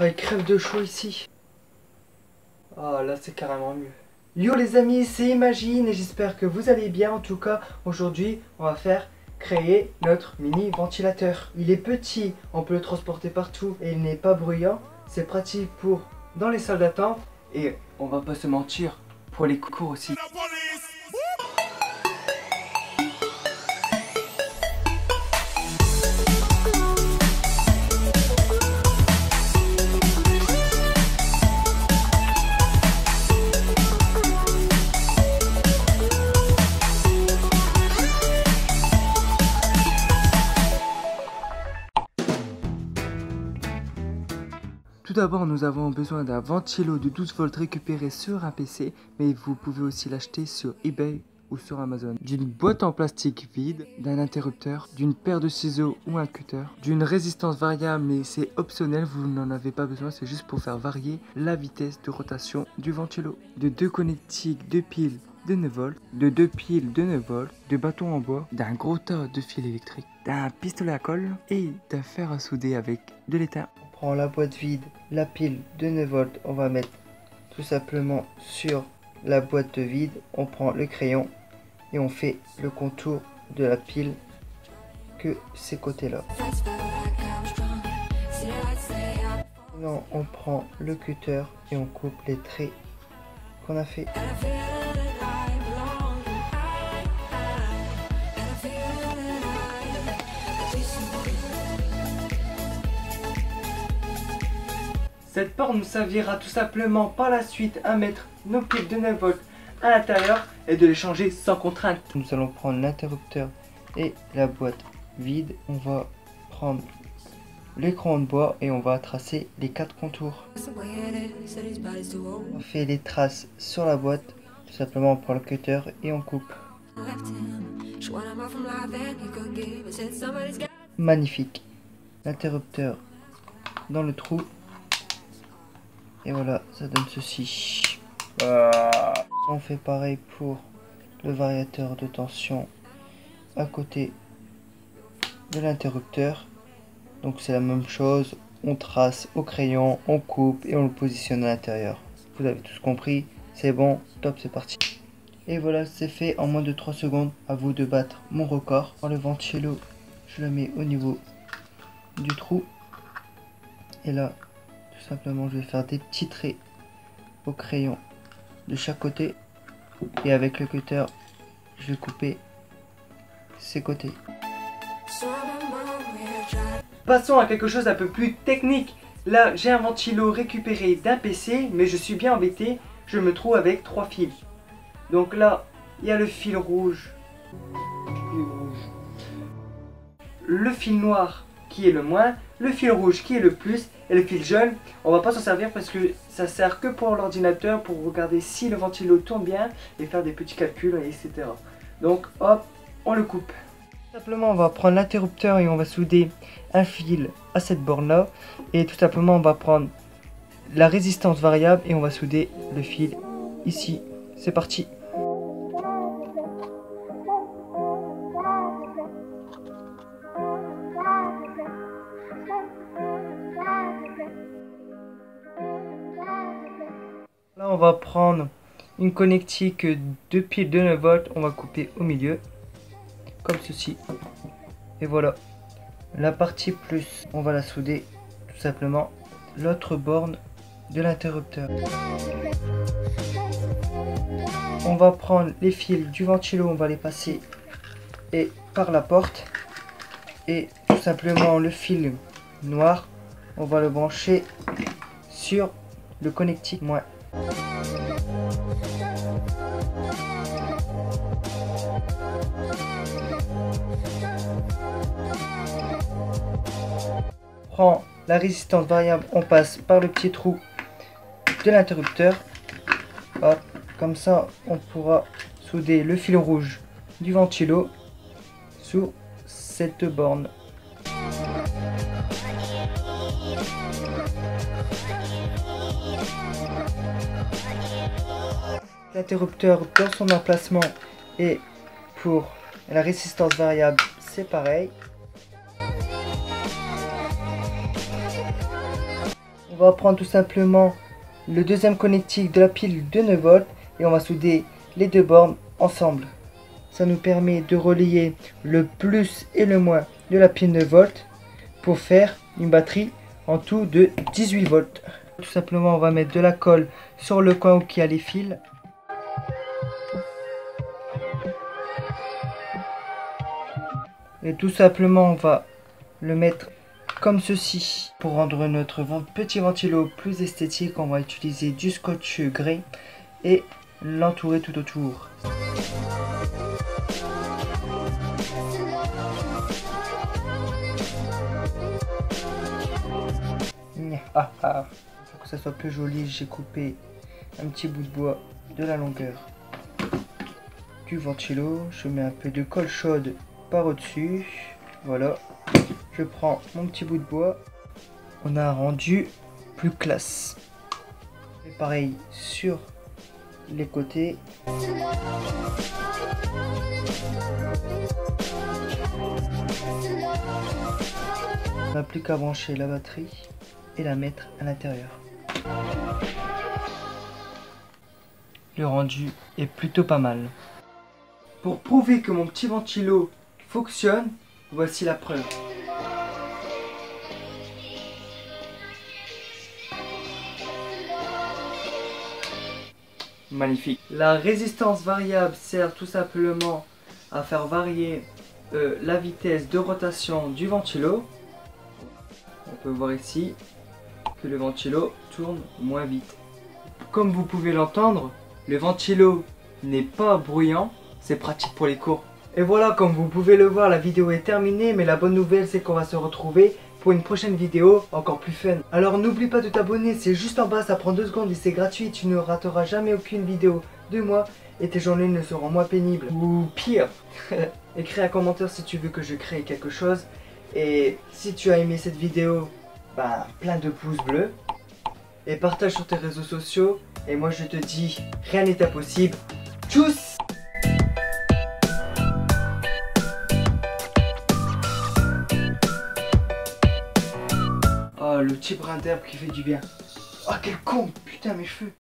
Ah, il crève de chaud ici. Ah, là c'est carrément mieux. Yo les amis, c'est Imagine et j'espère que vous allez bien. En tout cas, aujourd'hui, on va créer notre mini ventilateur. Il est petit, on peut le transporter partout et il n'est pas bruyant. C'est pratique pour dans les salles d'attente et on va pas se mentir, pour les cours aussi. Tout d'abord, nous avons besoin d'un ventilo de 12 volts récupéré sur un PC, mais vous pouvez aussi l'acheter sur eBay ou sur Amazon. D'une boîte en plastique vide, d'un interrupteur, d'une paire de ciseaux ou un cutter, d'une résistance variable, mais c'est optionnel, vous n'en avez pas besoin, c'est juste pour faire varier la vitesse de rotation du ventilo. De deux connectiques, deux piles de 9 volts, de deux piles de 9 volts, de bâtons en bois, d'un gros tas de fils électriques, d'un pistolet à colle et d'un fer à souder avec de l'étain. On prend la boîte vide, la pile de 9 volts, on va mettre tout simplement sur la boîte de vide, on prend le crayon et on fait le contour de la pile que ces côtés là. Maintenant on prend le cutter et on coupe les traits qu'on a fait. Cette porte nous servira tout simplement par la suite à mettre nos piles de 9 volts à l'intérieur et de les changer sans contrainte. Nous allons prendre l'interrupteur et la boîte vide. On va prendre l'écran de bois et on va tracer les 4 contours. On fait les traces sur la boîte. Tout simplement on prend le cutter et on coupe. Magnifique. L'interrupteur dans le trou. Et voilà, ça donne ceci. On fait pareil pour le variateur de tension à côté de l'interrupteur. Donc c'est la même chose. On trace au crayon, on coupe et on le positionne à l'intérieur. Vous avez tous compris. C'est bon, top, c'est parti. Et voilà, c'est fait en moins de 3 secondes. À vous de battre mon record. Dans le ventilo, je le mets au niveau du trou. Et là, tout simplement, je vais faire des petits traits au crayon de chaque côté. Et avec le cutter, je vais couper ces côtés. Passons à quelque chose d'un peu plus technique. Là, j'ai un ventilo récupéré d'un PC, mais je suis bien embêté. Je me trouve avec 3 fils. Donc là, il y a le fil rouge. Le fil noir qui est le moins, le fil rouge qui est le plus et le fil jaune, on va pas s'en servir parce que ça sert que pour l'ordinateur, pour regarder si le ventilo tourne bien et faire des petits calculs, etc. Donc hop, on le coupe. Simplement on va prendre l'interrupteur et on va souder un fil à cette borne là et tout simplement on va prendre la résistance variable et on va souder le fil ici. C'est parti. Là on va prendre une connectique de piles de 9 volts, on va couper au milieu comme ceci et voilà. La partie plus, on va la souder tout simplement l'autre borne de l'interrupteur. On va prendre les fils du ventilo, on va les passer et par la porte et tout simplement le fil noir, on va le brancher sur le connectique moins. Prend la résistance variable, on passe par le petit trou de l'interrupteur. Hop, comme ça on pourra souder le fil rouge du ventilo sous cette borne. L'interrupteur dans son emplacement et pour la résistance variable c'est pareil. On va prendre tout simplement le deuxième connectique de la pile de 9 volts et on va souder les deux bornes ensemble. Ça nous permet de relier le plus et le moins de la pile 9 volts pour faire une batterie en tout de 18 volts. Tout simplement, on va mettre de la colle sur le coin où il y a les fils. Et tout simplement, on va le mettre comme ceci. Pour rendre notre petit ventilo plus esthétique, on va utiliser du scotch gris et l'entourer tout autour. Pour que ça soit plus joli, j'ai coupé un petit bout de bois de la longueur du ventilo. Je mets un peu de colle chaude par au-dessus. Voilà. Je prends mon petit bout de bois. On a un rendu plus classe. Et pareil sur les côtés. On n'a plus qu'à brancher la batterie et la mettre à l'intérieur. Le rendu est plutôt pas mal. Pour prouver que mon petit ventilo fonctionne, voici la preuve. Magnifique. La résistance variable sert tout simplement à faire varier la vitesse de rotation du ventilo. On peut voir ici que le ventilo tourne moins vite. Comme vous pouvez l'entendre, le ventilo n'est pas bruyant, c'est pratique pour les cours. Et voilà, comme vous pouvez le voir, la vidéo est terminée, mais la bonne nouvelle c'est qu'on va se retrouver pour une prochaine vidéo encore plus fun. Alors n'oublie pas de t'abonner, c'est juste en bas, ça prend 2 secondes et c'est gratuit, tu ne rateras jamais aucune vidéo de moi et tes journées ne seront moins pénibles. Ou pire, écris un commentaire si tu veux que je crée quelque chose. Et si tu as aimé cette vidéo, bah, plein de pouces bleus. Et partage sur tes réseaux sociaux. Et moi je te dis, rien n'est impossible. Tchuss! Oh, le petit brin d'herbe qui fait du bien. Oh, quel con! Putain, mes cheveux!